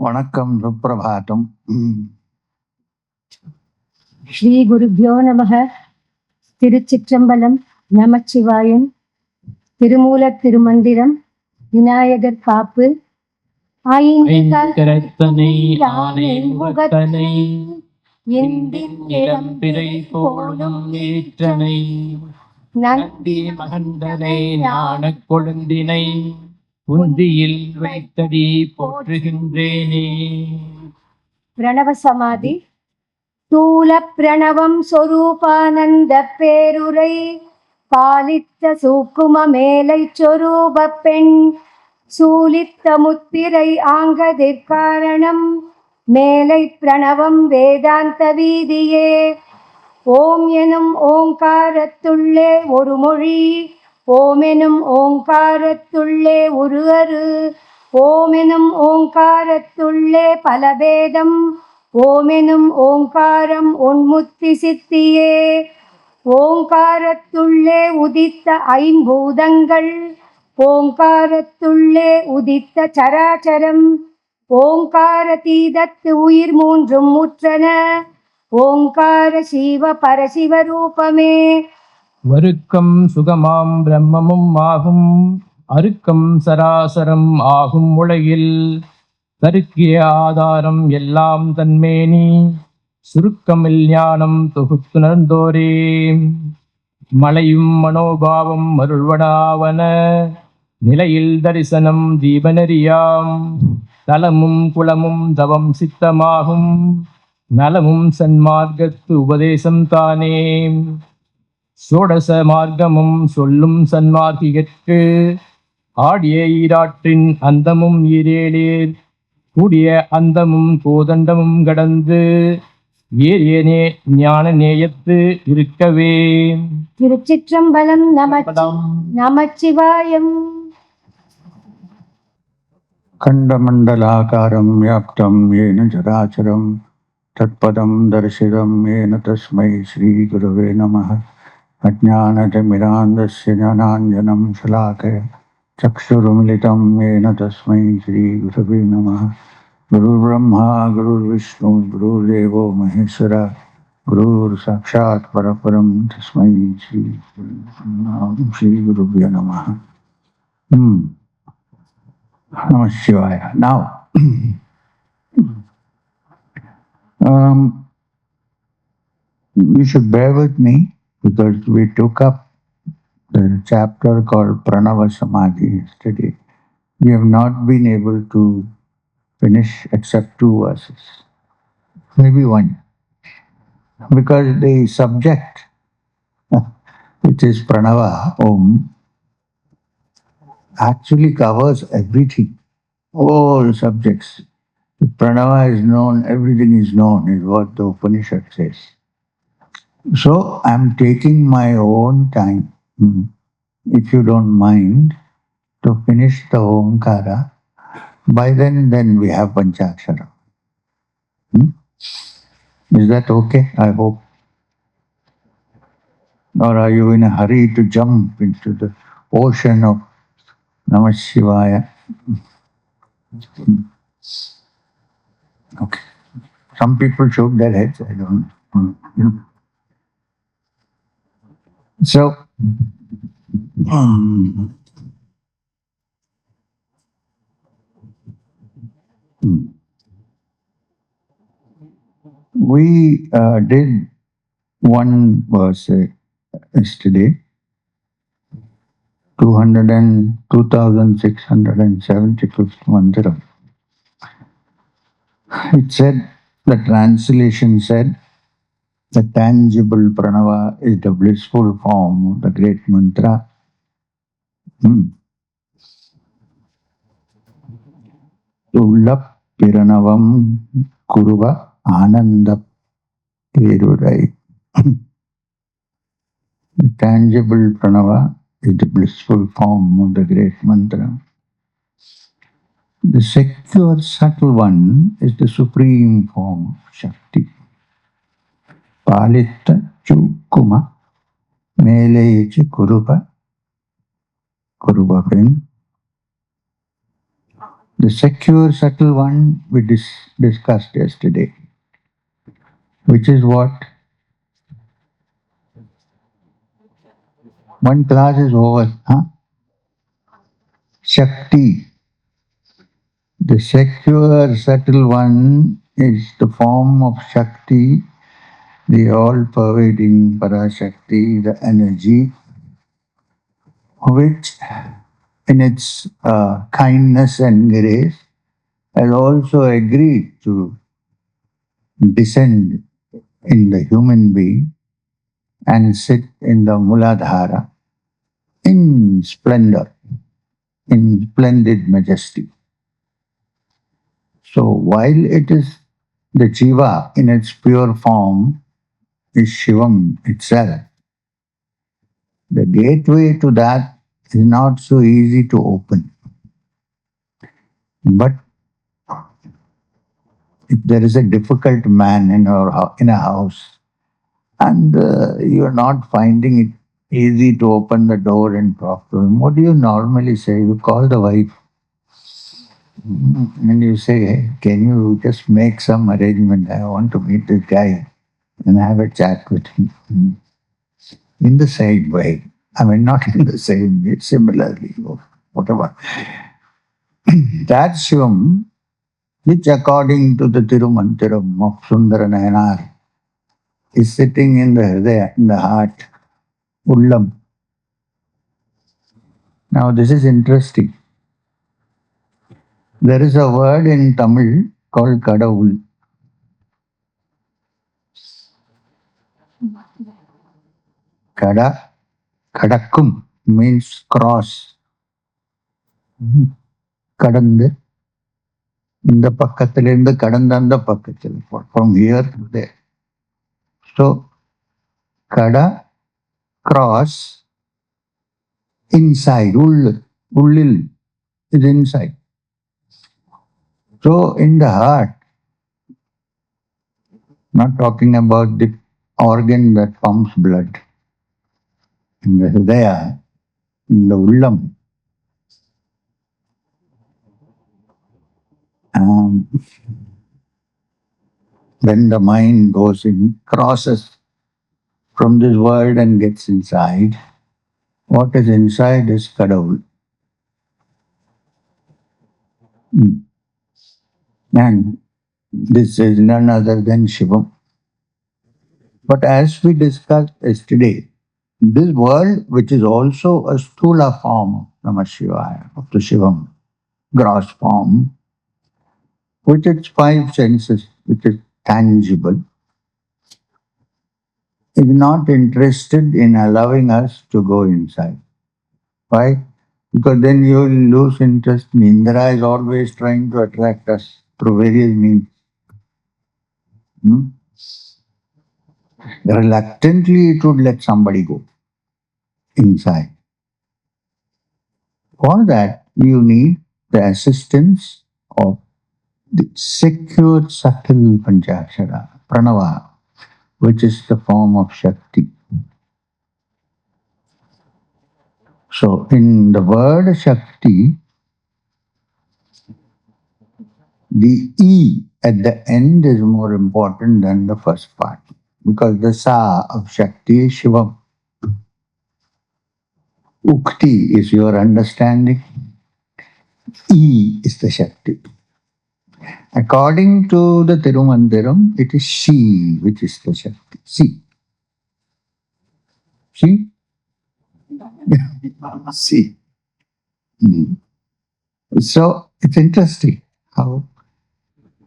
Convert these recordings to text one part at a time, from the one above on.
வணக்கம், சுப்பிரபாதம். ஸ்ரீ குருப்யோ நமக. திருச்சிற்றம்பலம். நமச்சிவாயம். திருமூலத் திருமந்திரம். விநாயகர் காப்பு. ஐங்கரத்தனை ஆனை முகத்தனை இந்தின் இளம்பிறை போலும் ஈற்றனை நந்தி மகந்தனை ஞானக் கொழுந்தினை உந்தியில் வைத்தடி போற்றுகின்றேனே. பிரணவ சமாதி. ஸ்தூல பிரணவம் சொரூபானந்த பேருரை பாலித்த சூக்கும மேலை சொரூப பெண் சூலித்த முத்திரை ஆங்கதிற்காரணம் மேலை பிரணவம் வேதாந்த வீதியே. ஓம் எனும் ஓங்காரத்துள்ளே ஒரு மொழி, ஓமெனும் ஓங்காரத்துள்ளே ஒரு அரு, ஓமெனும் ஓங்காரத்துள்ளே பலபேதம், ஓமெனும் ஓங்காரம் ஒன்முத்தி சித்தியே. ஓங்காரத்துள்ளே உதித்த ஐம்பூதங்கள், ஓங்காரத்துள்ளே உதித்த சராச்சரம், ஓங்காரதீதத்து உயிர் மூன்றும் முற்றன, ஓங்கார சிவ பரசிவ ரூபமே. வருக்கம் சுகமாம் பிரம்மமும் ஆகும், அருக்கம் சராசரம் ஆகும் உலகில், தருக்கிய ஆதாரம் எல்லாம் தன்மேனி, சுருக்கமில் ஞானம் தொகுத்துணர்ந்தோரே. மலையும் மனோபாவம் அருள்வடாவன, நிலையில் தரிசனம் தீபனரியாம், தலமும் குளமும் தவம் சித்தமாகும், நலமும் சன்மார்க்கத்து உபதேசம் தானே. சோடச மார்க்கமும் சொல்லும் சன்மார்க்கிகற்கு, ஆடிய ஈராற்றின் அந்தமும் ஈரேளேர், கூடிய அந்தமும் கோதண்டமும் கடந்து ஏறிய ஞான நேயத்து இருக்கவே. திருச்சிற்றம்பலம். நமச்சிவாயம். கண்டமண்டலாகாரம் வியாப்தம் ஏன சராச்சரம் தத்பதம் தரிசிதம் ஏன தஸ்மை ஸ்ரீ குருவே நமः. அஜ்ஞானதிமிராந்தஸ்ய ஞானாஞ்சனம் ஷலாகய சக்ஷுருமிலிதம் ஏன தஸ்மை ஸ்ரீ குருவே நமः. குருர்பிரம்மா குருர்விஷ்ணு குருர்தேவோ மகேஸ்வர குருர் சாட்சாத் பரபரம் தஸ்மை ஸ்ரீ குருவ்யோ நமः. Namah Shivaya. Now, you should bear with me because we took up the chapter called Pranava Samadhi yesterday. We have not been able to finish except 2 verses, maybe 1, because the subject, which is Pranava Om, actually covers everything, all subjects. If Pranava is known, everything is known, is what the Upanishad says. So I am taking my own time, if you don't mind, to finish the Omkara. By then we have Panchakshara. Is that okay? I hope. Or are you in a hurry to jump into the ocean of Namah Shivaya? Okay. Some people shook their heads, I don't know. So, we did one verse yesterday, 2675th mantra. It said, the translation said, the tangible pranava is the blissful form of the great mantra. Tullap piranavam kuruva ananda perurai. The tangible pranava is the blissful form of the great mantra. The secure, subtle one is the supreme form of Shakti. Palita chukuma meleyichi kuruba pen The secure, subtle one we discussed yesterday, which is what? One class is over. Huh? Shakti. The secure, subtle one is the form of Shakti, the all-pervading Parashakti, the energy, which in its kindness and grace has also agreed to descend in the human being and sit in the Muladhara in splendor, in splendid majesty. So while it is the Jiva in its pure form is Shivam itself, the gateway to that is not so easy to open. But if there is a difficult man in a house and you are not finding it easy to open the door and talk to him, what do you normally say? You call the wife and you say, hey, can you just make some arrangement? I want to meet this guy and have a chat with him. In the same way. I mean, not in the same way, similarly, or whatever. That Shivam, which according to the Tirumantiram of Sundara Nayanar, is sitting in the Hridaya, in the heart, Ullam. Now this is interesting. There is a word in Tamil called Kadavul. Kada, Kadakkum means cross. Kadande, இந்த பக்கத்திலிருந்து கடந்த அந்த பக்கத்தில், from here to there. So, kada, cross, inside, ullil is inside. So, in the heart, not talking about the organ that pumps blood, in the hridaya, in the ullam, when the mind goes in, crosses from this world and gets inside, what is inside is Kadavul. And this is none other than Shivam. But as we discussed yesterday, this world, which is also a sthula form of Namah Shivaya, of the Shivam, gross form, with its five senses, which is tangible, is not interested in allowing us to go inside. Why? Because then you will lose interest. Indra is always trying to attract us through various means. Reluctantly, it would let somebody go inside. For that, you need the assistance of the secure, subtle Panchakshara, Pranava, which is the form of Shakti. So, in the word Shakti, the E at the end is more important than the first part, because the Sa of Shakti is Shivam. Ukti is your understanding. E is the Shakti. According to the Tirumantiram, it is she which is the Shakti. See? See? See. So it's interesting how.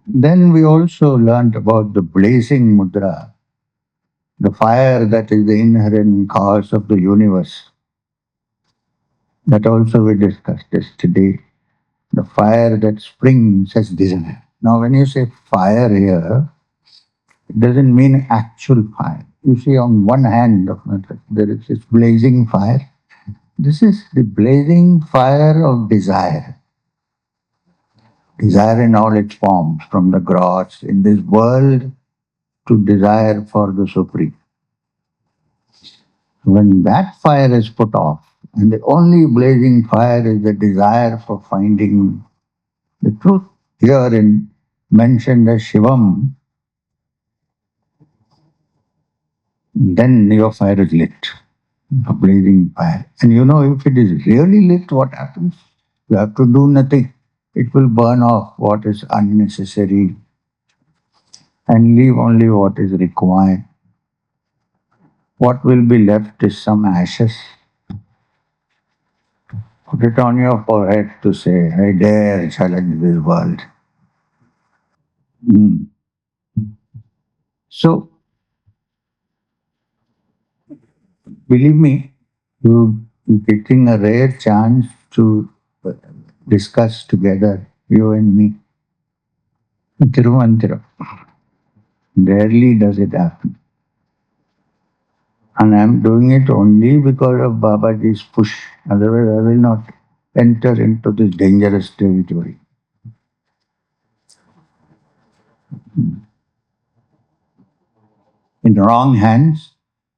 Then we also learned about the blazing mudra, the fire that is the inherent cause of the universe. That also we discussed yesterday. The fire that springs as desire. Now when you say fire here, it doesn't mean actual fire. You see, on one hand there is this blazing fire. This is the blazing fire of desire. Desire in all its forms, from the gross in this world to desire for the Supreme. When that fire is put off, and the only blazing fire is the desire for finding The truth here in mentioned as Shivam, then your fire is lit, a blazing fire. And you know, if it is really lit, what happens? You have to do nothing. It will burn off what is unnecessary and leave only what is required. What will be left is some ashes. Put it on your forehead to say, I dare challenge this world. Mm. So, believe me, you're getting a rare chance to discuss together, you and me. Tirumantiram. Rarely does it happen. And I'm doing it only because of Babaji's push. Otherwise, I will not enter into this dangerous territory. In wrong hands,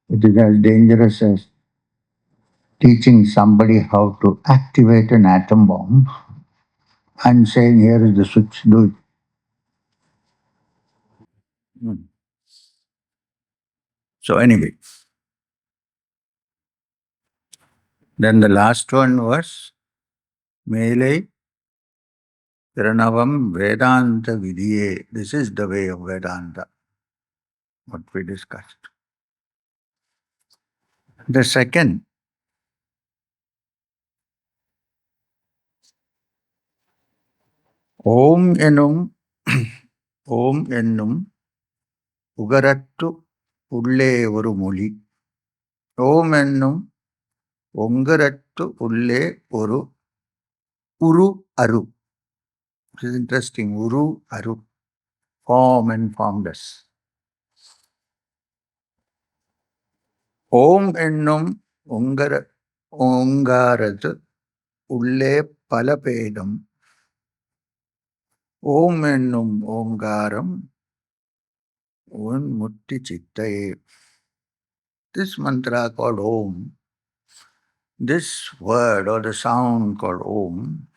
it is as dangerous as teaching somebody how to activate an atom bomb and saying, here is the switch, do it. So anyway, then the last one was Mele Piranavam Vedanta Vidiye. This is the way of Vedanta, what we discussed. The second, Om Enum, Om Ennum, Ugarattu Ulle Oru Moli. Om Ennum, Ungarattu Ulle Oru Uru Aru. This is interesting. Uru Aru. Form and formless. Om Ennum Ungarat Ulle Palapedam. Om Ennum Omgaram Mutti Chittaye. This mantra called Om, this word or the sound called Om,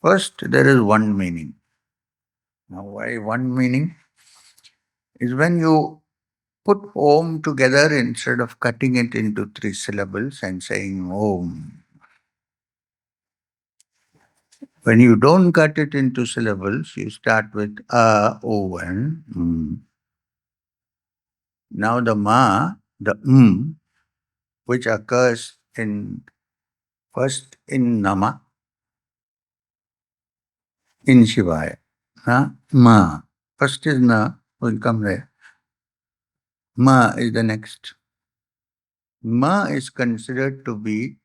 first there is one meaning. Now why one meaning? Is when you put Om together instead of cutting it into 3 syllables and saying Om. When you don't cut it into syllables, you start with A, O, N. Now the Ma, the which occurs first in Namah, in Shivaya. Ma. First is Na, will come there. Ma is the next. Ma is considered to be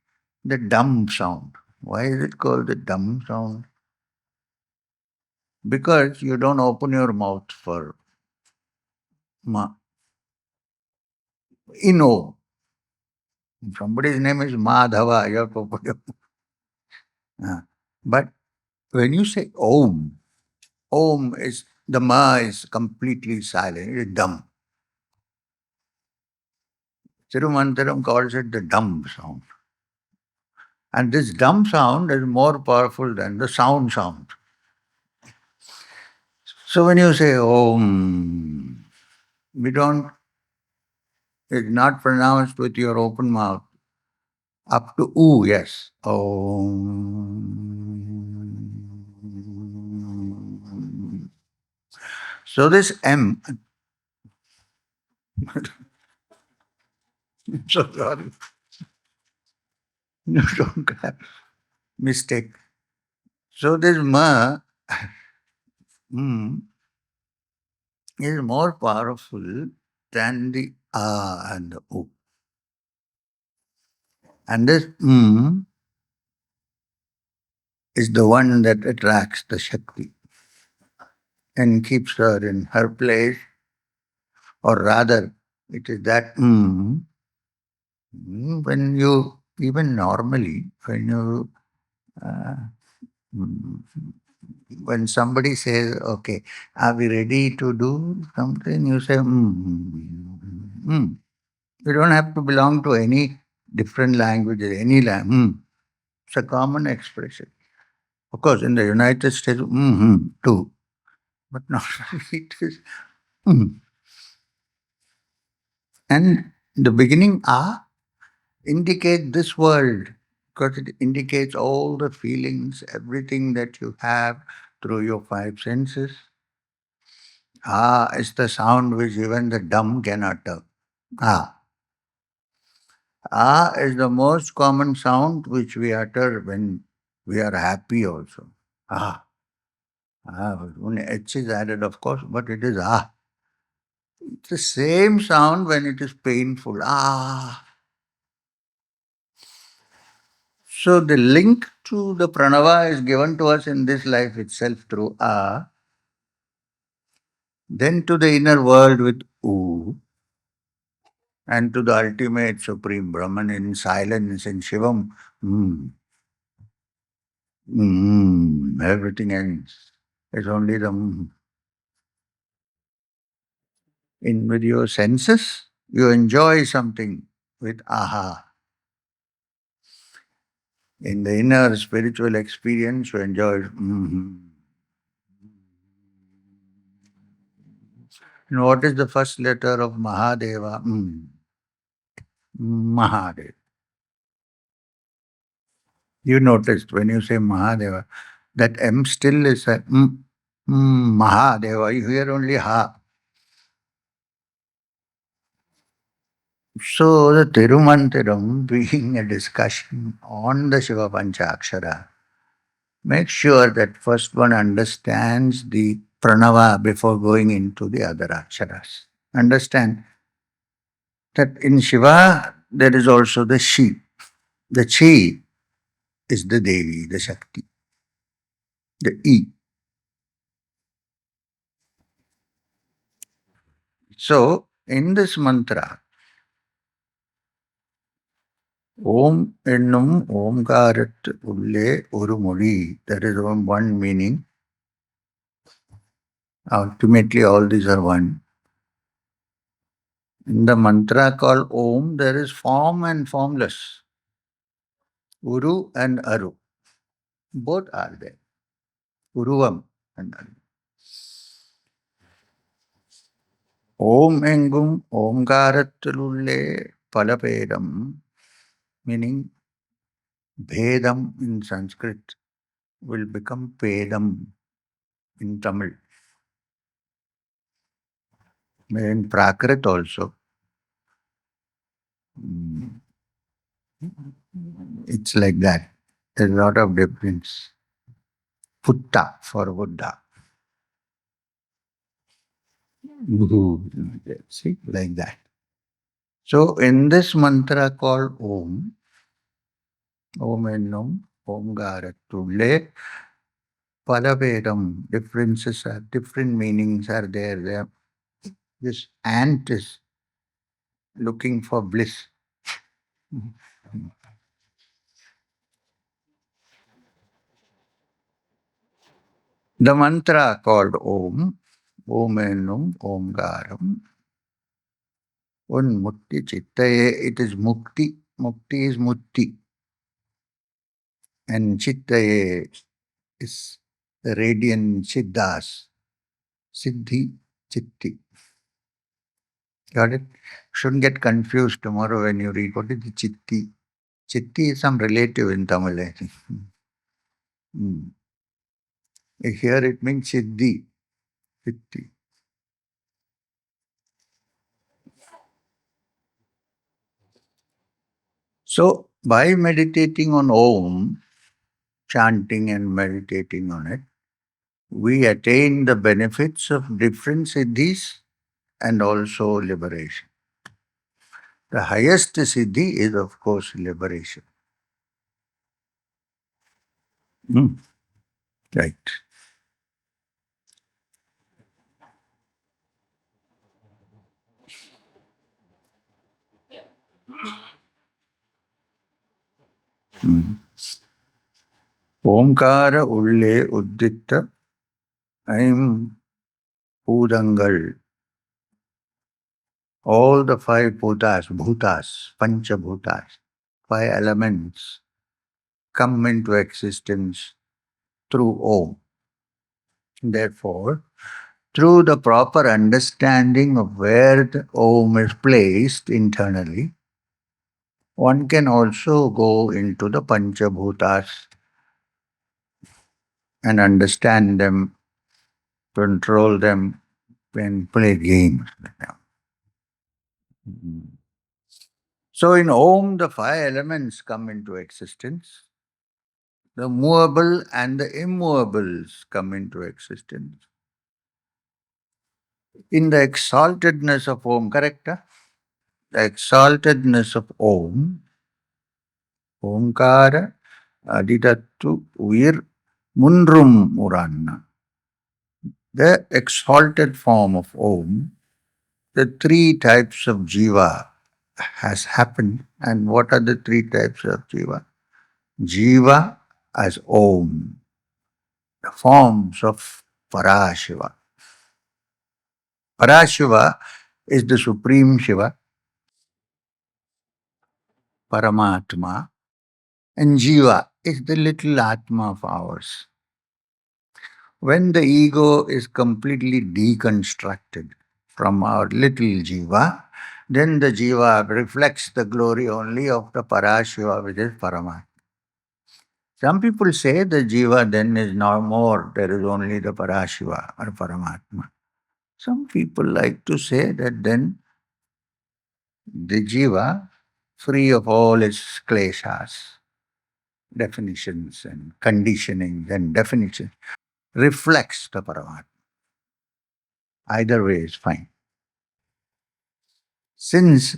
the dumb sound. Why is it called the dumb sound? Because you don't open your mouth for Ma. In O. If somebody's name is Madhava, you have to open your mouth. But when you say Om, Om is, the Ma is completely silent, it is dumb. Tirumantiram calls it the dumb sound. And this dumb sound is more powerful than the sound. So when you say Om, it's not pronounced with your open mouth. Up to U, yes. Om. So this M, so sorry. You don't have mistake. So this Ma is more powerful than the A and the U. And this is the one that attracts the Shakti and keeps her in her place, or rather, it is that when you, even normally, when somebody says, okay, are we ready to do something? You say, You don't have to belong to any different language, any language. It's a common expression. Of course, in the United States, too. But not it is. And the beginning indicate this world because it indicates all the feelings, everything that you have through your five senses. Is the sound which even the dumb can utter. Is the most common sound which we utter when we are happy also. Only H is added, of course, but it is It's the same sound when it is painful. So the link to the pranava is given to us in this life itself through then to the inner world with U, and to the ultimate supreme Brahman in silence in Shivam. Everything ends. It's only the in with your senses, you enjoy something with aha. In the inner spiritual experience, you enjoy. And what is the first letter of Mahadeva? Mahadev. You noticed when you say Mahadeva, that M still is a Mahadeva. You hear only Ha. So the Tirumantiram being a discussion on the Shiva Panchakshara, make sure that first one understands the pranava before going into the other aksharas. Understand that in Shiva there is also the Shi. The Chi is the Devi, the Shakti. The E. So in this mantra, Om ennum Omkarat ulle oru moli. There is one meaning. Ultimately, all these are one. In the mantra called Om, there is form and formless. Uru and Aru. Both are there. Uruvam and Aru. Om engum Omkarattululle palapedam, meaning Bhedam in Sanskrit will become Pedam in Tamil. In Prakrit also. It's like that. There's a lot of difference. Putta for Buddha. See, like that. So in this mantra called Om, Om ennum Omkarattululle Palavedam, differences are different meanings are there. This ant is looking for bliss. The mantra called Om, Om ennum Omkaram, Mukti Chittaye, it is Mukti. Mukti is Mutti. And Chittaye is the radiant Siddhas. Siddhi, Chitti. Got it? Shouldn't get confused tomorrow when you read what is the Chitti. Chitti is some relative in Tamil, I think. Here it means Siddhi. Chitti. So, by meditating on Om, chanting and meditating on it, we attain the benefits of different siddhis and also liberation. The highest siddhi is, of course, liberation. Right. Omkara ulle udditta aim pudangal. All the five bhutas, pancha bhutas, five elements come into existence through Om. Therefore, through the proper understanding of where the Om is placed internally, one can also go into the Panchabhutas and understand them, control them, and play games with them. So in Om, the five elements come into existence. The movable and the immovables come into existence. In the exaltedness of Om, correct? Huh? The exaltedness of Om, Omkara, Aditattu, Uir, Mundrum Muranna. The exalted form of Om, the three types of Jiva has happened. And what are the three types of Jiva? Jiva as Om, the forms of Parashiva. Parashiva is the Supreme Shiva, Paramatma, and Jiva is the little Atma of ours. When the ego is completely deconstructed from our little Jiva, then the Jiva reflects the glory only of the Parashiva, which is Paramatma. Some people say the Jiva then is no more, there is only the Parashiva or Paramatma. Some people like to say that then the Jiva, free of all its kleshas, definitions and conditionings and definitions, reflects the Paramatma. Either way is fine. Since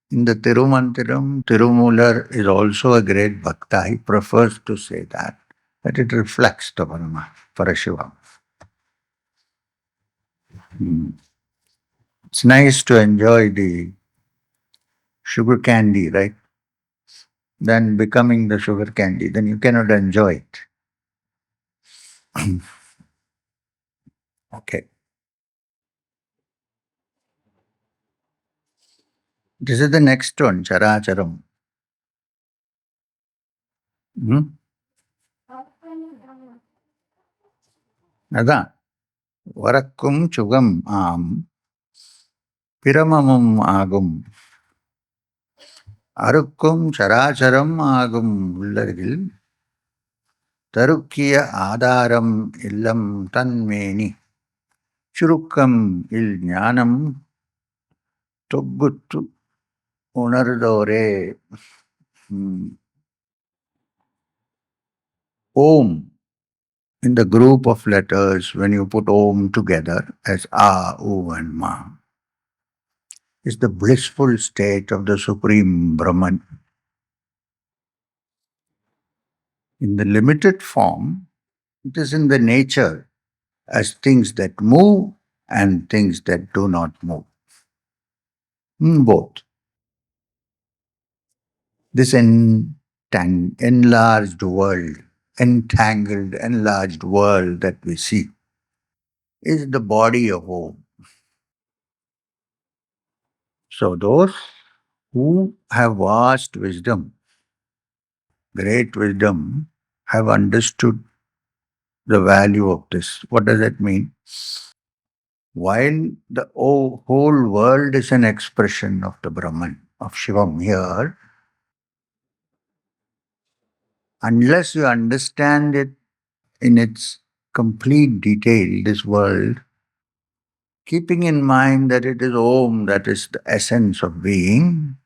in the Tirumantiram, Tirumular is also a great bhakta, he prefers to say that it reflects the Parashivam. It's nice to enjoy the sugar candy, right? Then becoming the sugar candy, then you cannot enjoy it. Okay. This is the next one, Characharam. அதான் வரக்கும் சுகம் ஆம் பிரமமும் ஆகும் அருக்கும் சராச்சரம் ஆகும் உள்ளதில் தருக்கிய ஆதாரம் இல்லம் தன்மேனி சுருக்கம் இல் ஞானம் தொகுத்து உணர்தோரே. Om, in the group of letters, when you put Om together as Aa, U and Ma, is the blissful state of the Supreme Brahman. In the limited form, it is in the nature as things that move and things that do not move. Both. This enlarged world, entangled, enlarged world that we see is the body of Om. So those who have vast wisdom, great wisdom, have understood the value of this. What does that mean? While the whole world is an expression of the Brahman, of Shivam here, unless you understand it in its complete detail, this world, keeping in mind that it is Om, that is the essence of being,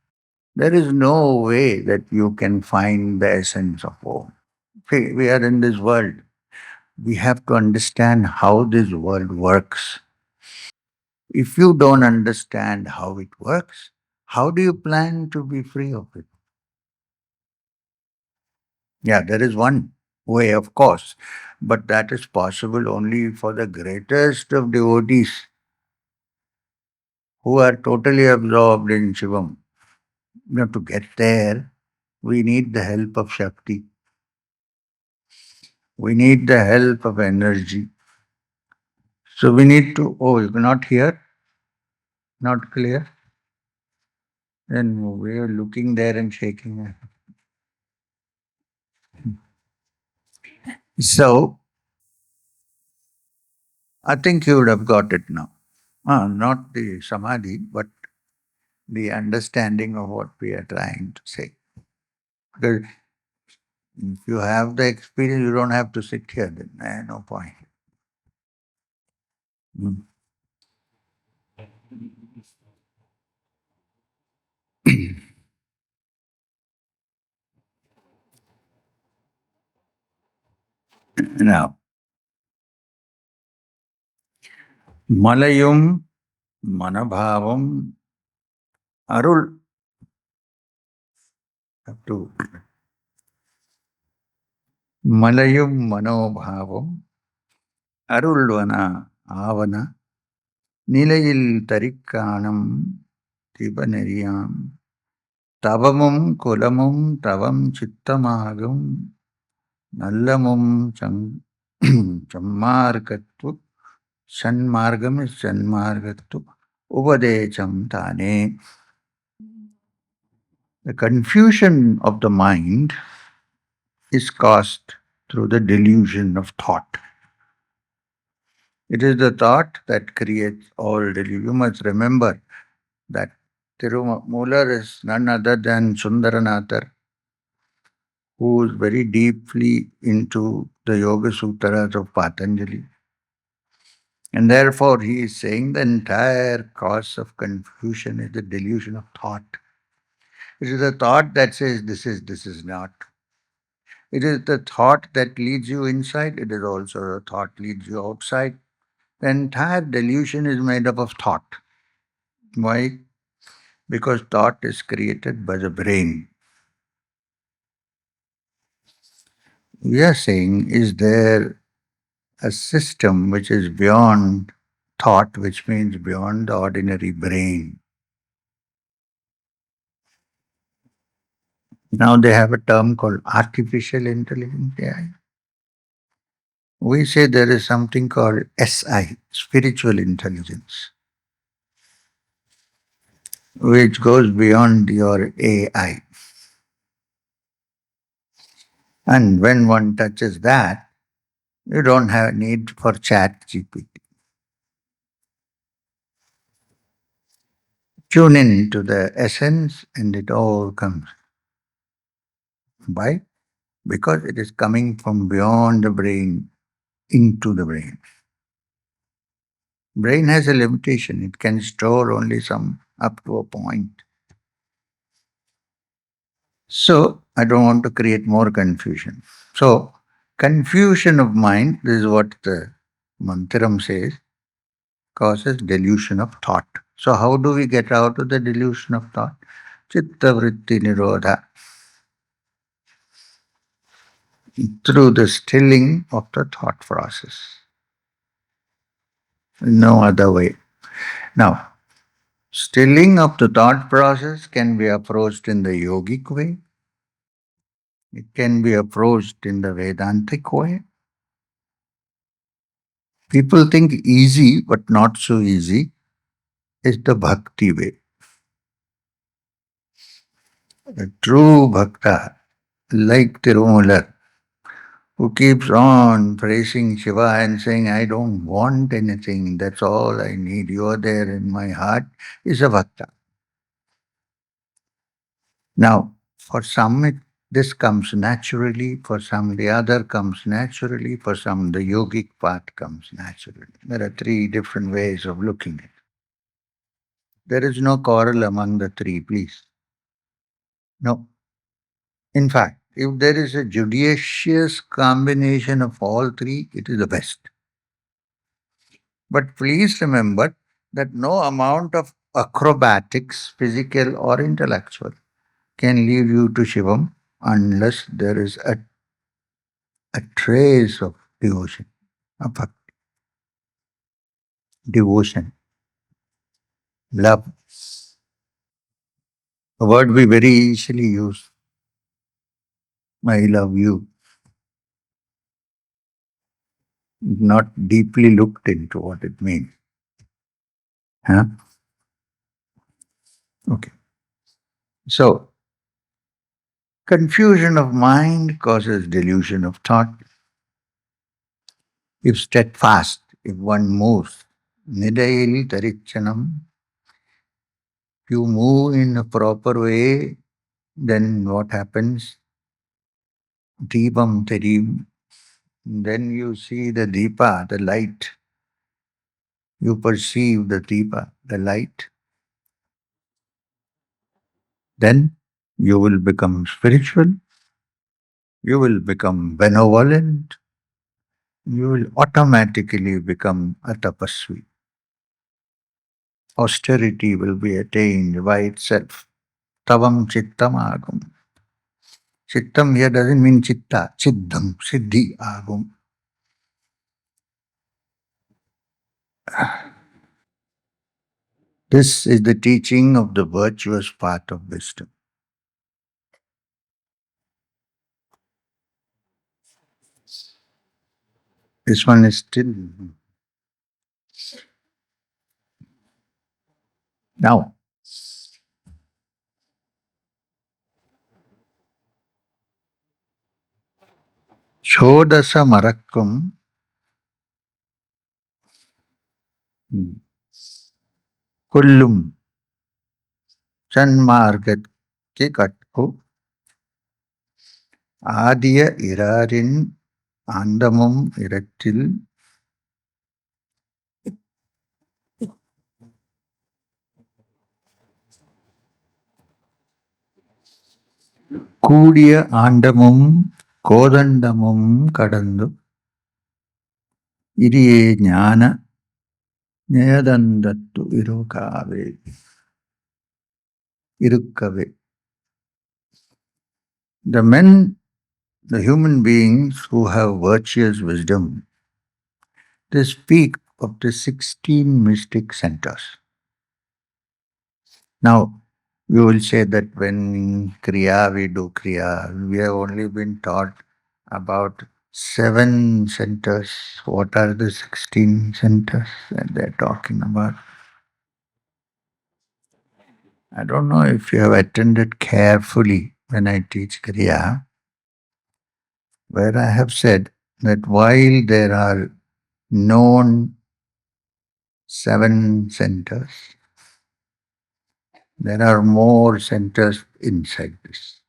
there is no way that you can find the essence of Om. We are in this world. We have to understand how this world works. If you don't understand how it works, how do you plan to be free of it? Yeah, there is one way, of course, but that is possible only for the greatest of devotees who are totally absorbed in Shivam. To get there, we need the help of Shakti. We need the help of energy. So we need to, you're not here? Not clear? Then we are looking there and shaking. So, I think you would have got it now. Not the samadhi, but the understanding of what we are trying to say. Because if you have the experience, you don't have to sit here then. No point. Mm. Now, Malayum Manabhavam Arul. Have to Malayum Manobhavam Arulvana Avana Nilayil Tarikkanam Tibanariyam Tavamum Kulamum Tavam Chittamagam Nallamum Chammargattu Shanmargam is Shanmargattu Ubadecham Tane. The confusion of the mind is caused through the delusion of thought. It is the thought that creates all delusion. You must remember that Tirumular is none other than Sundaranathar, who is very deeply into the Yoga Sutras of Patanjali. And therefore he is saying the entire cause of confusion is the delusion of thought. It is the thought that says this is not. It is the thought that leads you inside. It is also the thought leads you outside. The entire delusion is made up of thought. Why? Because thought is created by the brain. We are saying, is there a system which is beyond thought, which means beyond the ordinary brain? Now they have a term called artificial intelligence, AI. We say there is something called SI, spiritual intelligence, which goes beyond your AI. And when one touches that, you don't have need for chat GPT. Tune in to the essence and it all comes. Why? Because it is coming from beyond the brain into the brain. Brain has a limitation. It can store only some up to a point. So, I don't want to create more confusion. So, confusion of mind, this is what the mantram says, causes delusion of thought. So, how do we get out of the delusion of thought? Chitta vritti nirodha. Through the stilling of the thought process. No other way. Now, stilling of the thought process can be approached in the yogic way. It can be approached in the Vedantic way. People think easy, but not so easy, is the bhakti way. A true bhakta, like Tirumular, who keeps on praising Shiva and saying, I don't want anything, that's all I need, you are there in my heart, is a bhakta. Now, for some this comes naturally, for some the other comes naturally, for some the yogic path comes naturally. There are three different ways of looking at it. There is no quarrel among the three, please. No. In fact, if there is a judicious combination of all three, it is the best. But please remember that no amount of acrobatics, physical or intellectual, can lead you to Shivam unless there is a trace of devotion, of bhakti, devotion, love. A word we very easily use. I love you. Not deeply looked into what it means. Huh? Okay. So, confusion of mind causes delusion of thought. If steadfast if one moves, nidayil tarichanam, you move in a proper way, then what happens? Deepam tarim. Then you see the deepa, the light. You perceive the deepa, the light. Then you will become spiritual. You will become benevolent. You will automatically become a tapasvi. Austerity will be attained by itself. Tavam chittam agum. Chittam here doesn't mean chitta, chiddham, siddhi agum. This is the teaching of the virtuous path of wisdom. This one is still. Now, Shodasa Marakkum Kullum Chanmargatke Katku Adiya Irarin Andamum Irattil கூடிய ஆண்டமும் கோதண்டமும் கடந்து இரியே ஞான நியதந்தத்து இருக்கவே. The men, the human beings who have virtuous wisdom, they speak of the 16 mystic centers. Now, you will say that when Kriya, we do Kriya, we have only been taught about 7 centers. What are the 16 centers that they're talking about? I don't know if you have attended carefully when I teach Kriya, where I have said that while there are known 7 centers, there are more centers inside this.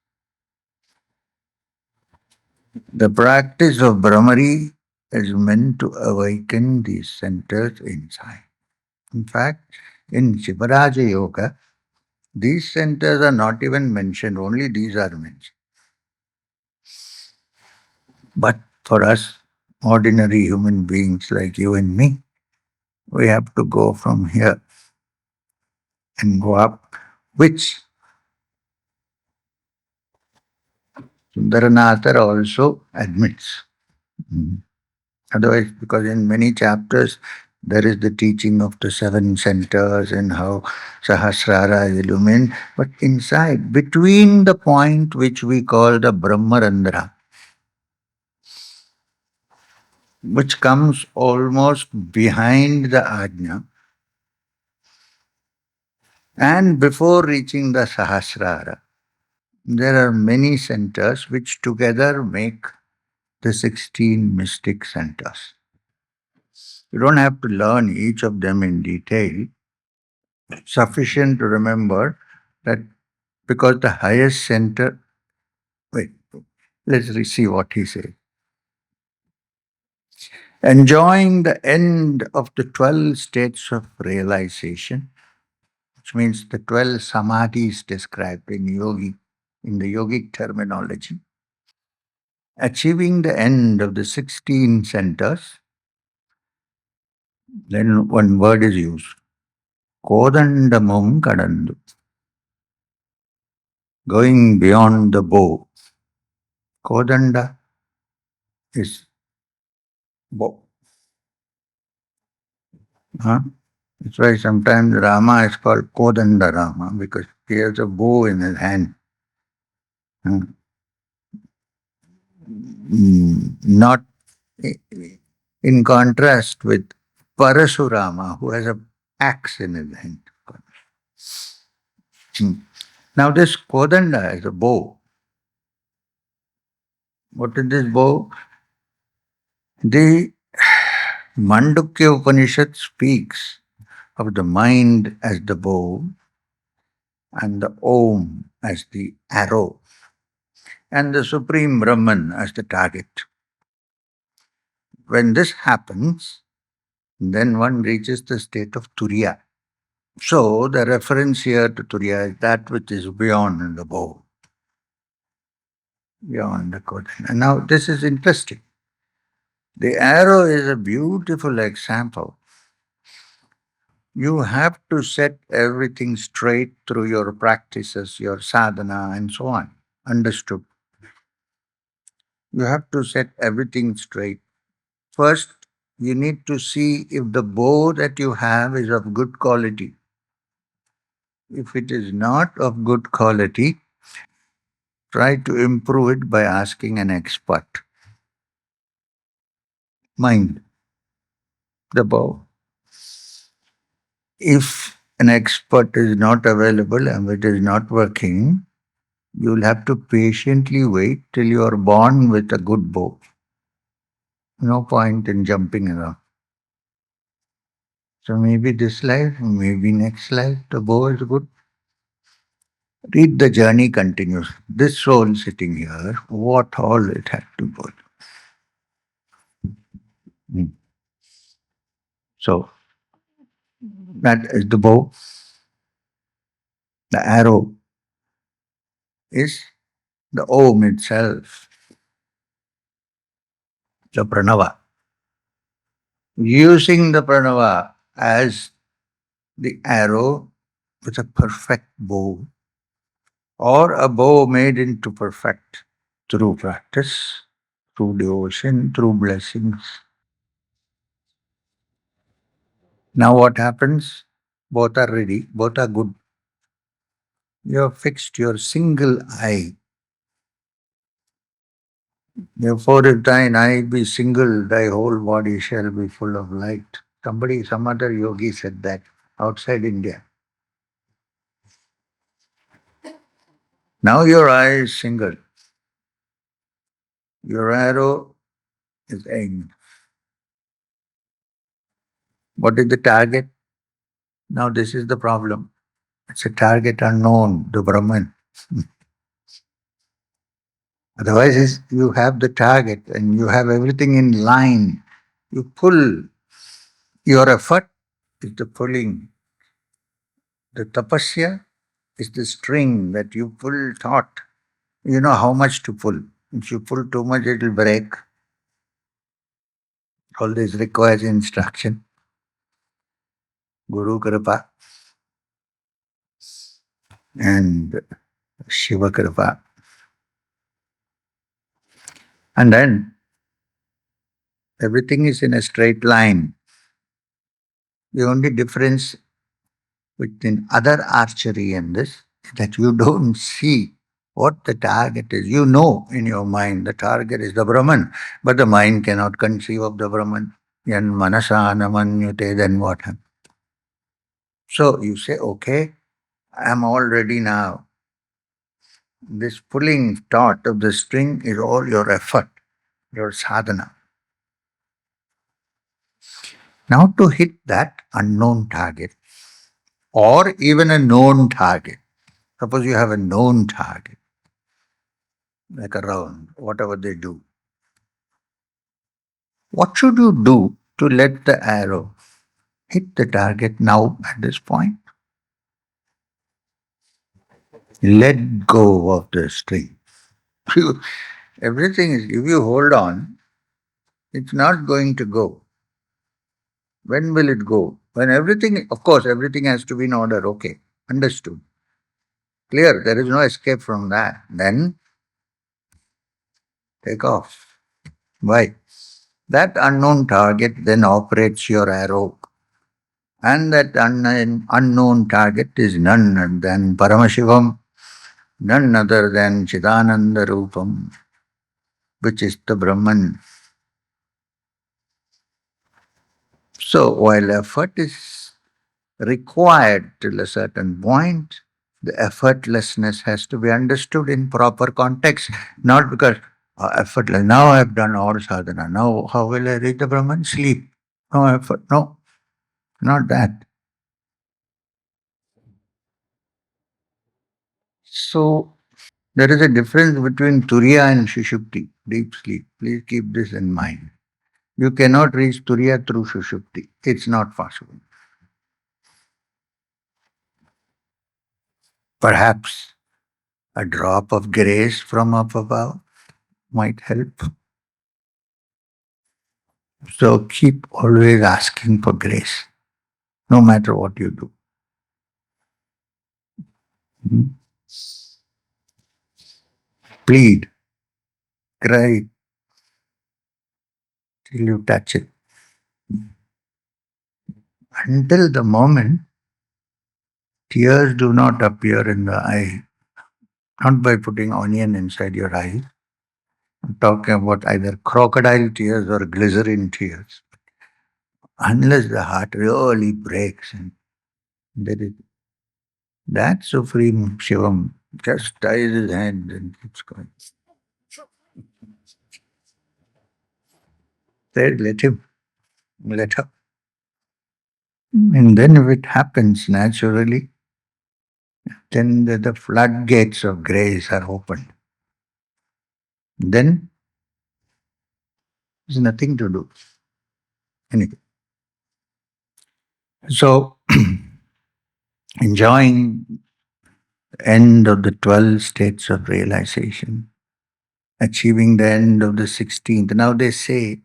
The practice of Brahmari is meant to awaken these centers inside. In fact, in Shivaraja Yoga, these centers are not even mentioned, only these are mentioned. But for us, ordinary human beings like you and me, we have to go from here and go up, which Sundaranatha also admits. Otherwise, because in many chapters there is the teaching of the 7 centers and how Sahasrara is illumined, but inside, between the point which we call the Brahmarandra, which comes almost behind the Ajna, and before reaching the Sahasrara, there are many centers which together make the 16 mystic centers. You don't have to learn each of them in detail. Sufficient to remember that because the highest center, let's see what he says. Enjoying the end of the 12 states of realization, which means the 12 samadhis described in the yogic terminology, achieving the end of the 16 centers, then one word is used. Kodandamum kadandu. Going beyond the bow. Kodanda is bow. That's why sometimes Rama is called Kodanda Rama, because he has a bow in his hand. Not in contrast with Parasurama, who has an axe in his hand. Now this Kodanda is a bow. What is this bow? Mandukya Upanishad speaks of the mind as the bow and the Om as the arrow and the Supreme Brahman as the target. When this happens, then one reaches the state of Turiya. So the reference here to Turiya is that which is beyond the bow, beyond the quadrant. And now this is interesting. The arrow is a beautiful example. You have to set everything straight through your practices, your sadhana, and so on. Understood? You have to set everything straight. First, you need to see if the bow that you have is of good quality. If it is not of good quality, try to improve it by asking an expert. Mind the bow. If an expert is not available and it is not working, you'll have to patiently wait till you are born with a good bow. No point in jumping around. So maybe this life, maybe next life, the bow is good. Read the journey continues. This soul sitting here, what all it had to go through. So, that is the bow. The arrow is the Om itself, the Pranava. Using the Pranava as the arrow with a perfect bow, or a bow made into perfect through practice, through devotion, through blessings. Now what happens? Both are ready, both are good. You have fixed your single eye. Therefore, if thine eye be single, thy whole body shall be full of light. Some other yogi said that outside India. Now your eye is single. Your arrow is aimed. What is the target? Now this is the problem. It's a target unknown, the Brahman. Otherwise, you have the target and you have everything in line. You pull. Your effort is the pulling. The tapasya is the string that you pull taut. You know how much to pull. If you pull too much, it will break. All this requires instruction. Guru Kripa and Shiva Kripa. And then everything is in a straight line. The only difference between other archery and this is that you don't see what the target is. You know in your mind the target is the Brahman, but the mind cannot conceive of the Brahman. Yan manasa namanyute, then what happens? So you say, okay, I am all ready now. This pulling taut of the string is all your effort, your sadhana. Now to hit that unknown target, or even a known target. Suppose you have a known target, like a round, whatever they do. What should you do to let the arrow hit the target now at this point? Let go of the string. Everything is, if you hold on, it's not going to go. When will it go? When everything, of course, everything has to be in order. Okay, understood. Clear, there is no escape from that. Then take off. Why? That unknown target then operates your arrow. And that unknown target is none other than Paramashivam, none other than Chidananda Rupam, which is the Brahman. So while effort is required till a certain point, the effortlessness has to be understood in proper context, not because effortless. Now I have done all sadhana. Now how will I reach the Brahman? Sleep. no effort. No, not that. So there is a difference between Turiya and Sushupti, deep sleep. Please keep this in mind. You cannot reach Turiya through Sushupti. It's not possible. Perhaps a drop of grace from up above might help. So keep always asking for grace, no matter what you do. Plead, cry till you touch it. Until the moment tears do not appear in the eye, not by putting onion inside your eye. I'm talking about either crocodile tears or glycerin tears. Unless the heart really breaks and there is that supreme Shivam just ties his hand and keeps going. There, let him, let her. And then if it happens naturally, then the floodgates of grace are opened. Then there's nothing to do. Anyway. So, enjoying the end of the 12 states of realization, achieving the end of the 16th. Now they say,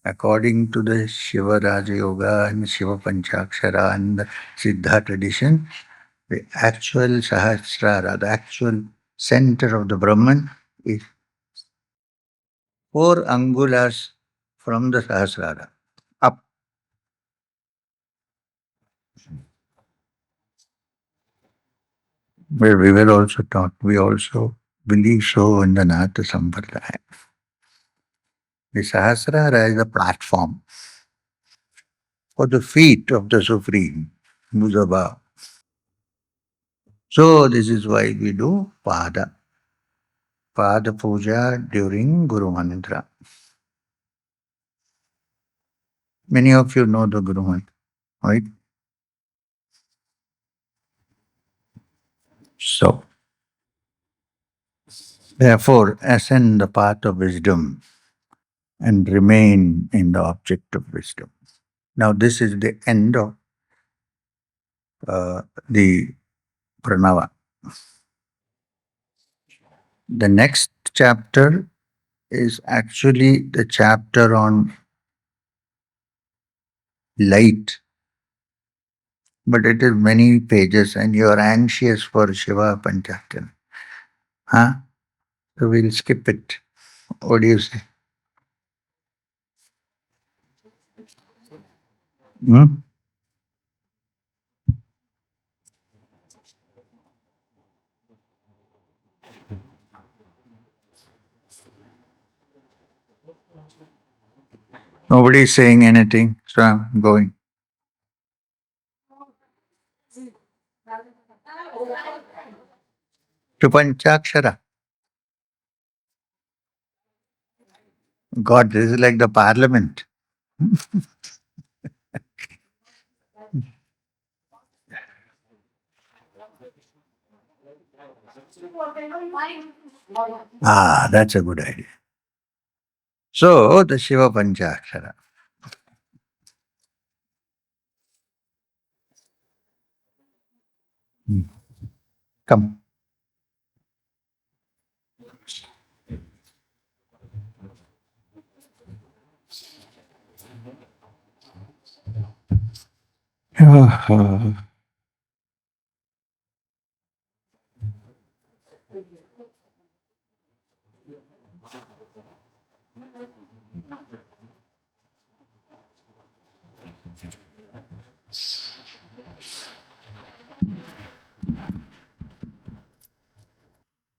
according to the Shiva Raja Yoga and Shiva Panchakshara and the Siddha tradition, the actual Sahasrara, the actual center of the Brahman is 4 angulas from the Sahasrara up. Where we were also taught, we also believe so in the Nata Sampradaya. The Sahasrara is a platform for the feet of the Supreme, who's above. So this is why we do Pada Puja during Guru Mantra. Many of you know the Guru Mantra, right? So, therefore, ascend the path of wisdom and remain in the object of wisdom. Now, this is the end of the Pranava. The next chapter is actually the chapter on light, but it is many pages and you are anxious for Shiva Panchakshara. Huh? So we'll skip it. What do you say? Hmm? Nobody is saying anything, so I'm going. To Panchakshara. God, this is like the parliament. That's a good idea. So, the Shiva Panchakshara. Come.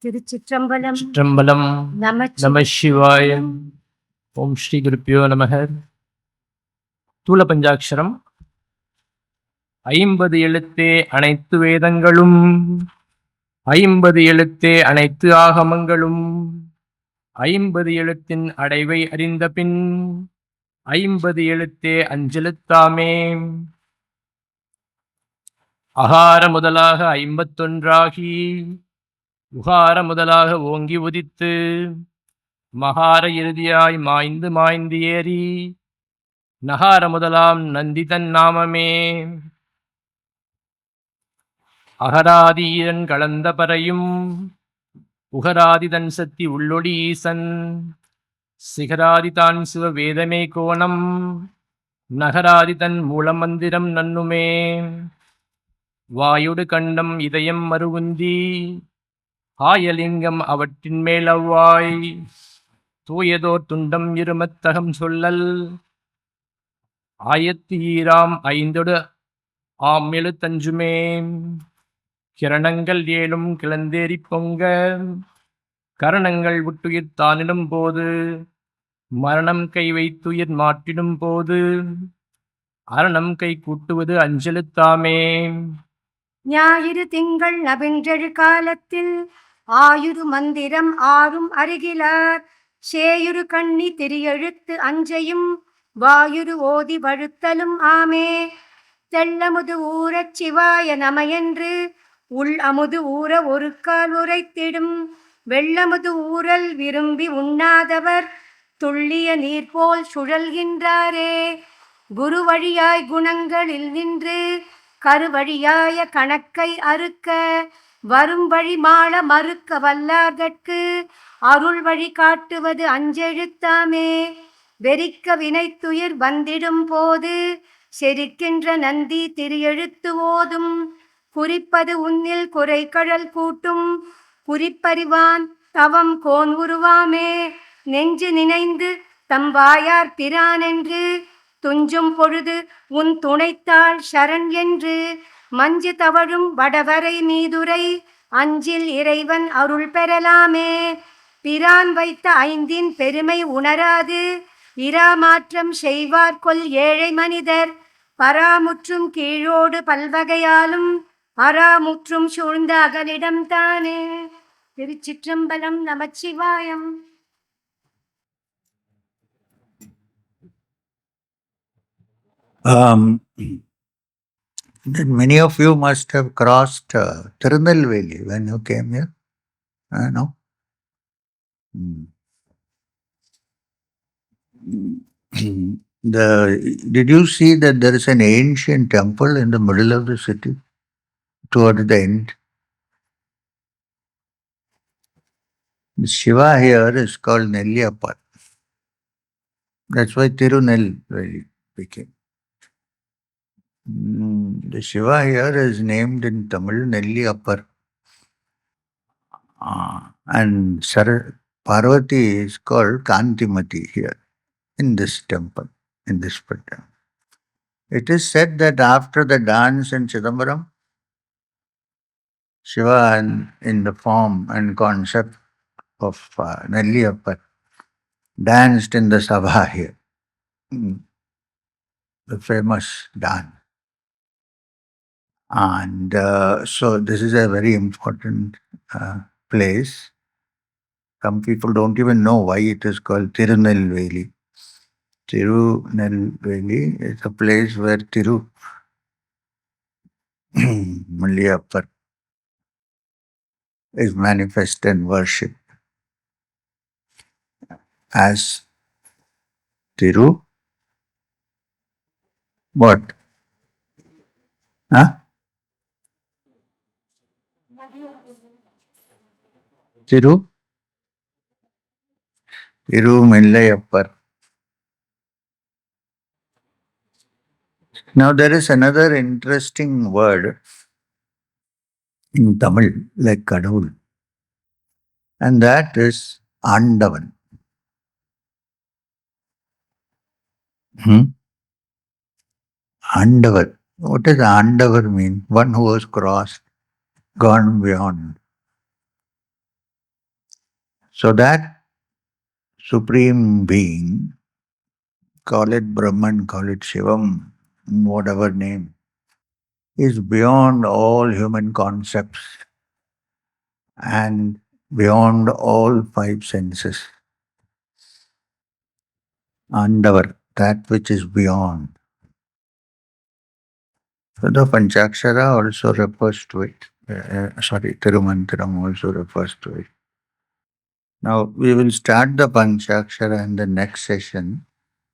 திருச்சிற்றம்பலம். சிற்றம்பலம். நம சிவாய. ஓம் ஸ்ரீ குருப்பியோ நமக. ஸ்தூல பஞ்சாட்சரம் 50 எழுத்தே அனைத்து வேதங்களும், 50 எழுத்தே அனைத்து ஆகமங்களும், 50 எழுத்தின் அடைவை அறிந்த பின் 50 எழுத்தே அஞ்செழுத்தாமே. அகார முதலாக 51ஆகி உகார முதலாக ஓங்கி உதித்து மகார இறுதியாய் மாய்ந்து மாய்ந்து ஏறி நகார முதலாம் நந்தி தன் நாமமே. அகராதி ஈரன் கலந்த பறையும் உகராதி தன் சக்தி உள்ளொடி ஈசன் சிகராதி தான் சிவ வேதமே கோணம் நகராதி தன் மூலமந்திரம் நன்னுமே. வாயுடு கண்டம் இதயம் மருவுந்தி ஆயலிங்கம் அவற்றின் மேல் அவ்வாய் தூயதோர் துண்டம் இருமத்தகம் சொல்லல் ஆயத்து ஈராம் ஐந்தொடு ஆம் எழுத்தஞ்சுமே. கிரணங்கள் ஏழும் கிளந்தேறி பொங்க கரணங்கள் விட்டுயிர் தானிடும் போது மரணம் கை வைத்துயிர் மாற்றிடும் போது அரணம் கை கூட்டுவது அஞ்செழுத்தாமே. ஞாயிறு திங்கள் நபின்றெழு காலத்தில் ஆயுரு மந்திரம் ஆறும் அருகிலார் சேயுரு கண்ணி திரியெழுத்து அஞ்சையும் வாயுரு ஓதி வழுத்தலும் ஆமே. தெள்ளமுது ஊறச் சிவாய நமையென்று உள் அமுது ஊற ஒரு கால் உரைத்திடும் வெள்ளமுது ஊறல் விரும்பி உண்ணாதவர் துள்ளிய நீர் போல் சுழல்கின்றாரே. குரு வழியாய் குணங்களில் நின்று கருவழியாய கணக்கை அறுக்க வரும் வழி மாள மறுக்க வல்லார்கட்கு அருள் வழி காட்டுவது அஞ்செழுத்தாமே. வெறிக்க வினைத்துயிர் வந்திடும் போது செரிக்கின்ற நந்தி திரியெழுத்து ஓதும் குறிப்பது உன்னில் குறைகழல் கூட்டும் குறிப்பறிவான் தவம் கோன் உருவாமே. நெஞ்சு நினைந்து தம் வாயார் பிரானென்று துஞ்சும் பொழுது உன் துணைத்தாள் சரண் என்று மஞ்சு தவழும் வடவரை மீதுரை அஞ்சில் இறைவன் அருள் பெறலாமே. பிரான் வைத்த ஐந்தின் பெருமை உணராது இராமாற்றம் செய்வார் கொல் ஏழை மனிதர் பராமுற்றும் கீழோடு பல்வகையாலும் அராமுற்றும் சூழ்ந்த அகலிடம் தானே. திருச்சிற்றம்பலம். Namachivayam. Then many of you must have crossed Tirunelveli when you came here. No? Did you see that there is an ancient temple in the middle of the city toward the end? The Shiva here is called Nelliappar. That's why Tirunelveli became. The Shiva here is named in Tamil Nelliappar. And Parvati is called Kantimati here in this temple, in this temple. It is said that after the dance in Chidambaram, Shiva in the form and concept of Nelliappar danced in the Sabha here, the famous dance. And so this is a very important place. Some people don't even know why it is called Tirunelveli. Tirunelveli is a place where Nelliappar is manifest and worshipped as what? Huh? Tirunelveli. Now there is another interesting word in Tamil, like Kadavul, and that is Andavan. Andavar. What does Andavar mean? One who has crossed, gone beyond. So that Supreme Being, call it Brahman, call it Shivam, whatever name, is beyond all human concepts and beyond all five senses. Andavar. that which is beyond. So the Panchakshara also refers to it. Tirumantiram also refers to it. Now we will start the Panchakshara in the next session,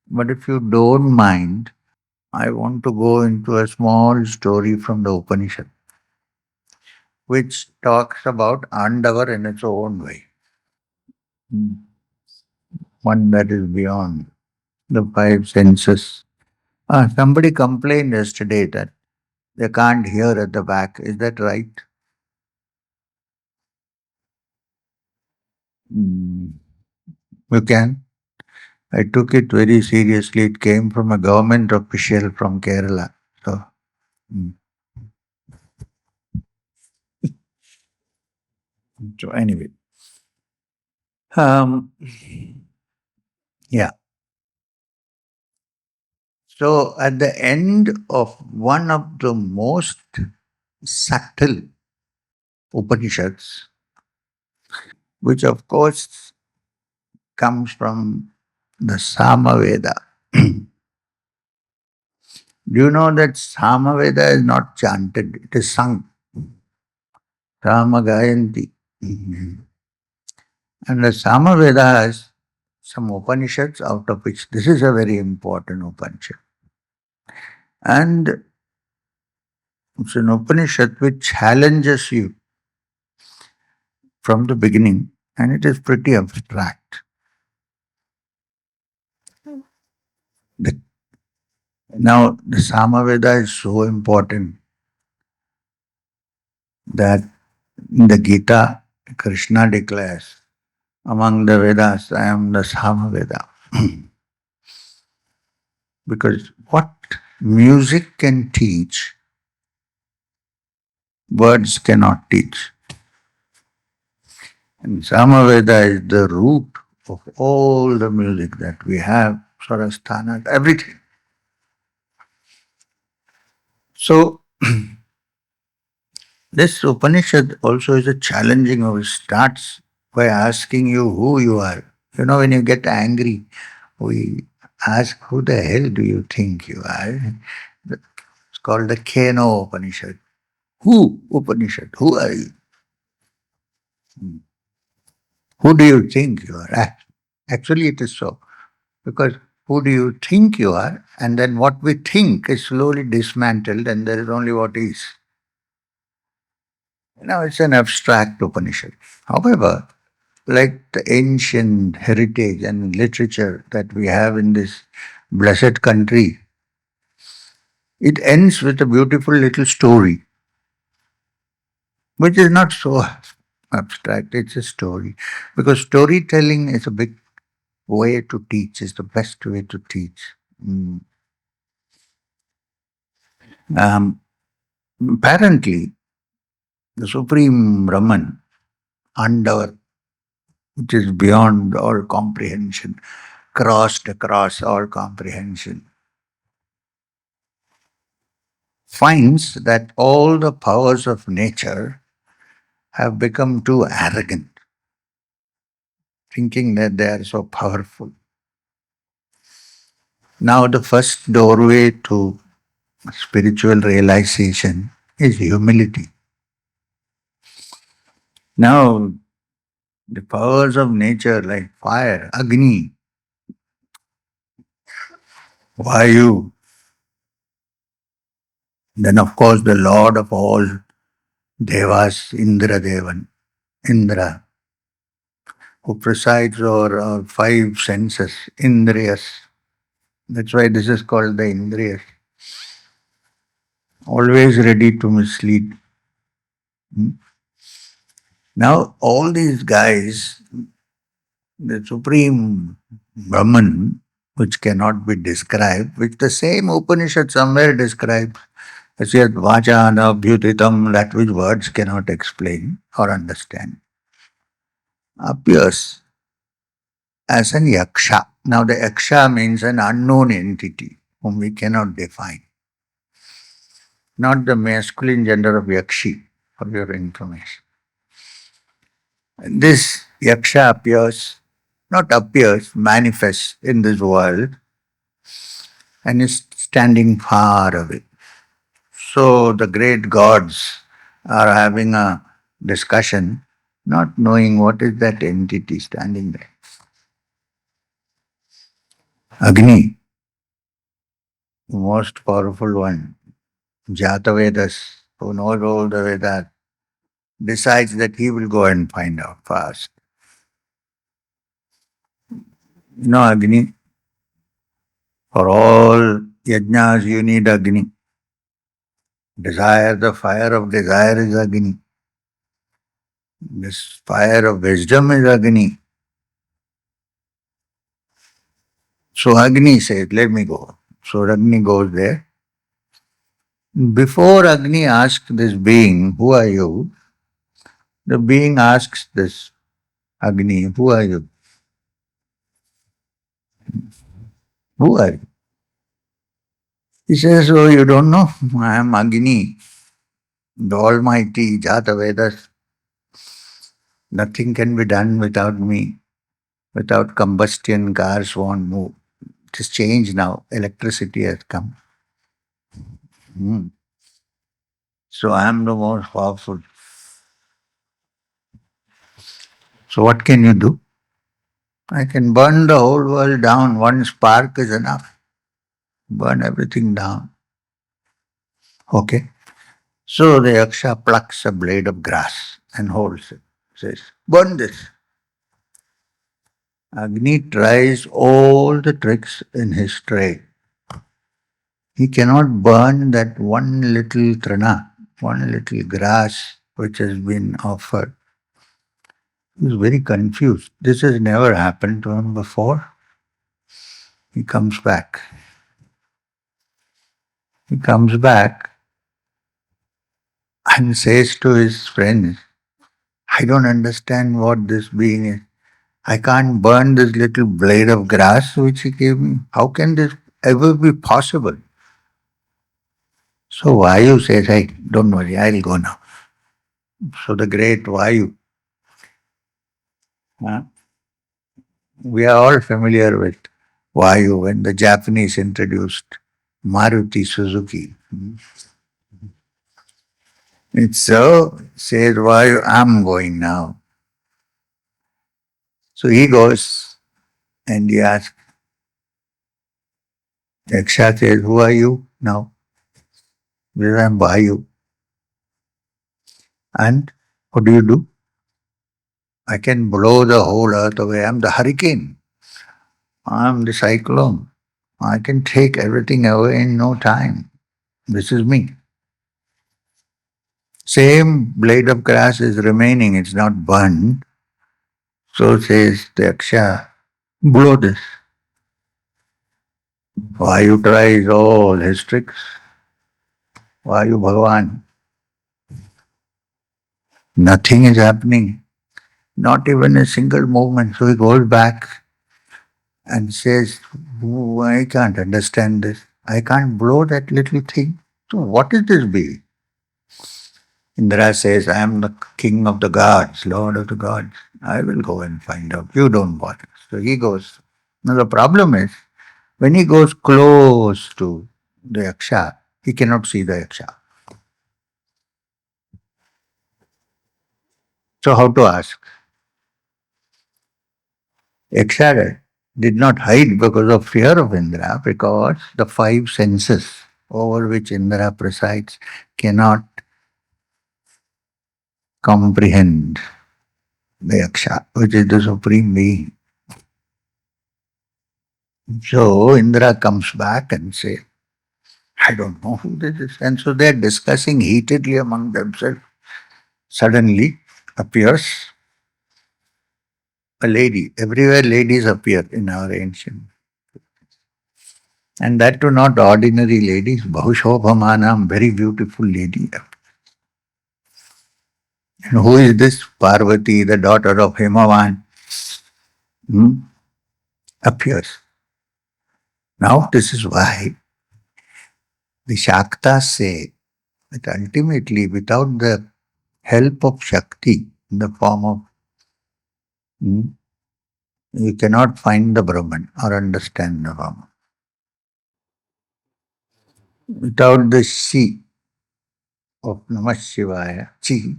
but if you don't mind, I want to go into a small story from the Upanishad, which talks about Andavar in its own way. One that is beyond the five senses. Somebody complained yesterday that they can't hear at the back. Is that right? Mm, you can. I took it very seriously. It came from a government official from Kerala. So, mm. So anyway. Um, yeah. So at the end of one of the most subtle Upanishads, which of course comes from the Samaveda. Do you know that Samaveda is not chanted, it is sung. Samagayanti. And the Samaveda has some Upanishads, out of which this is a very important Upanishad. And it's an Upanishad which challenges you from the beginning, and it is pretty abstract. Now, the Samaveda is so important that in the Gita, Krishna declares, among the Vedas, I am the Samaveda. Because what music can teach, words cannot teach. And Samaveda is the root of all the music that we have, Swarasthana, everything. So, this Upanishad also is a challenging of it starts by asking you who you are. You know, when you get angry, we ask, who the hell do you think you are? It's called the Keno Upanishad. Who Upanishad? Who are you? Who do you think you are? Actually, it is so. Because who do you think you are? And then what we think is slowly dismantled, and there is only what is. Now, it's an abstract Upanishad. However, like the ancient heritage and literature that we have in this blessed country, it ends with a beautiful little story, which is not so abstract, it's a story. Because storytelling is a big way to teach, is the best way to teach. Apparently, the Supreme Brahman, Andavar, which is beyond all comprehension, crossed across all comprehension, finds that all the powers of nature have become too arrogant, thinking that they are so powerful. Now, the first doorway to spiritual realization is humility. Now, the powers of nature like fire, Agni, Vayu, then of course the Lord of all Devas, Indra, who presides over our five senses, Indriyas. That's why this is called the Indriyas. Always ready to mislead. Now, all these guys, the Supreme Brahman, which cannot be described, which the same Upanishad somewhere describes as yet vachana bhyutitam, that which words cannot explain or understand, appears as an yaksha. Now, the yaksha means an unknown entity whom we cannot define. Not the masculine gender of yakshi, for your information. This yaksha manifests in this world and is standing far away. So the great gods are having a discussion, not knowing what is that entity standing there. Agni, the most powerful one, Jatavedas, who knows all the Vedas, decides that he will go and find out fast. You know, Agni, for all yajnas you need Agni. Desire, the fire of desire is Agni. This fire of wisdom is Agni. So Agni says, let me go. So Agni goes there. Before Agni asks this being, who are you? The being asks this Agni, who are you? Who are you? He says, oh, you don't know? I am Agni, the Almighty, Jata Vedas. Nothing can be done without me. Without combustion, cars won't move. It is changed now. Electricity has come. So I am the most powerful. So what can you do? I can burn the whole world down. One spark is enough. Burn everything down. Okay. So the Yaksha plucks a blade of grass and holds it. Says, burn this. Agni tries all the tricks in his trade. He cannot burn that one little trana, one little grass which has been offered. He is very confused. This has never happened to him before. He comes back. He comes back and says to his friends, I don't understand what this being is. I can't burn this little blade of grass which he gave me. How can this ever be possible? So Vayu says, hey, don't worry, I'll go now. So the great Vayu, we are all familiar with Vayu when the Japanese introduced Maruti Suzuki. It's so, says Vayu, I'm going now. So he goes and he asks, Yaksha says, who are you now? He says, I'm Vayu. And what do you do? I can blow the whole earth away. I'm the hurricane. I'm the cyclone. I can take everything away in no time. This is me. Same blade of grass is remaining, it's not burned. So says the Yaksha, blow this. Vayu tries all his tricks. Vayu Bhagavan. Nothing is happening. Not even a single movement. So he goes back and says, oh, I can't understand this. I can't blow that little thing. So what is this being? Indra says, I am the king of the gods, lord of the gods. I will go and find out. You don't bother. So he goes. Now the problem is, when he goes close to the Yaksha, he cannot see the Yaksha. So how to ask? Yaksha did not hide because of fear of Indra, because the five senses over which Indra presides cannot comprehend the Yaksha, which is the supreme being. So Indra comes back and says, I don't know who this is. And so they are discussing heatedly among themselves. Suddenly appears a lady. Everywhere ladies appear in our ancient. And that too not ordinary ladies. Bahushobhamanam, very beautiful lady. And who is this? Parvati, the daughter of Himavan, appears. Now this is why the Shaktas say that ultimately without the help of Shakti in the form of you cannot find the Brahman or understand the Brahman. Without the Shi of Namah Shivaya, Chi,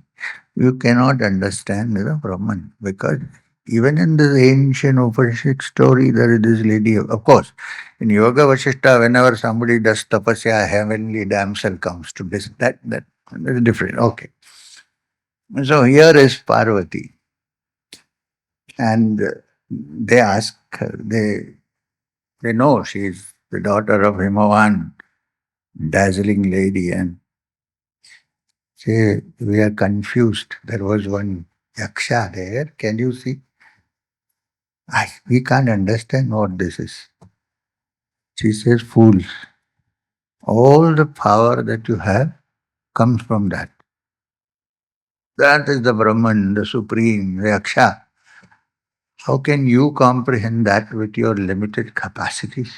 you cannot understand the Brahman. Because even in the ancient Upanishad story, there is this lady, of course, in Yoga Vasishtha, whenever somebody does tapasya, a heavenly damsel comes to this, that is different. Okay. So here is Parvati. And they ask her, they know she is the daughter of Himavan, dazzling lady, and say, we are confused. There was one yaksha there. Can you see? We can't understand what this is. She says, fools. All the power that you have comes from that. That is the Brahman, the Supreme, the Yaksha. How can you comprehend that with your limited capacities?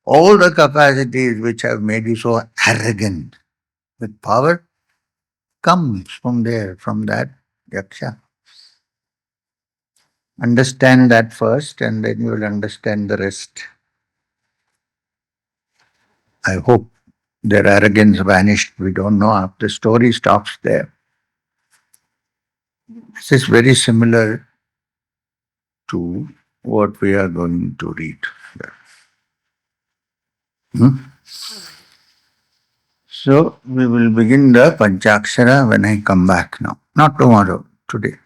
All the capacities which have made you so arrogant with power comes from there, from that Yaksha. Understand that first, and then you will understand the rest. I hope their arrogance vanished. We don't know. The story stops there. This is very similar to what we are going to read here. So we will begin the Panchakshara when I come back now. Not tomorrow, today.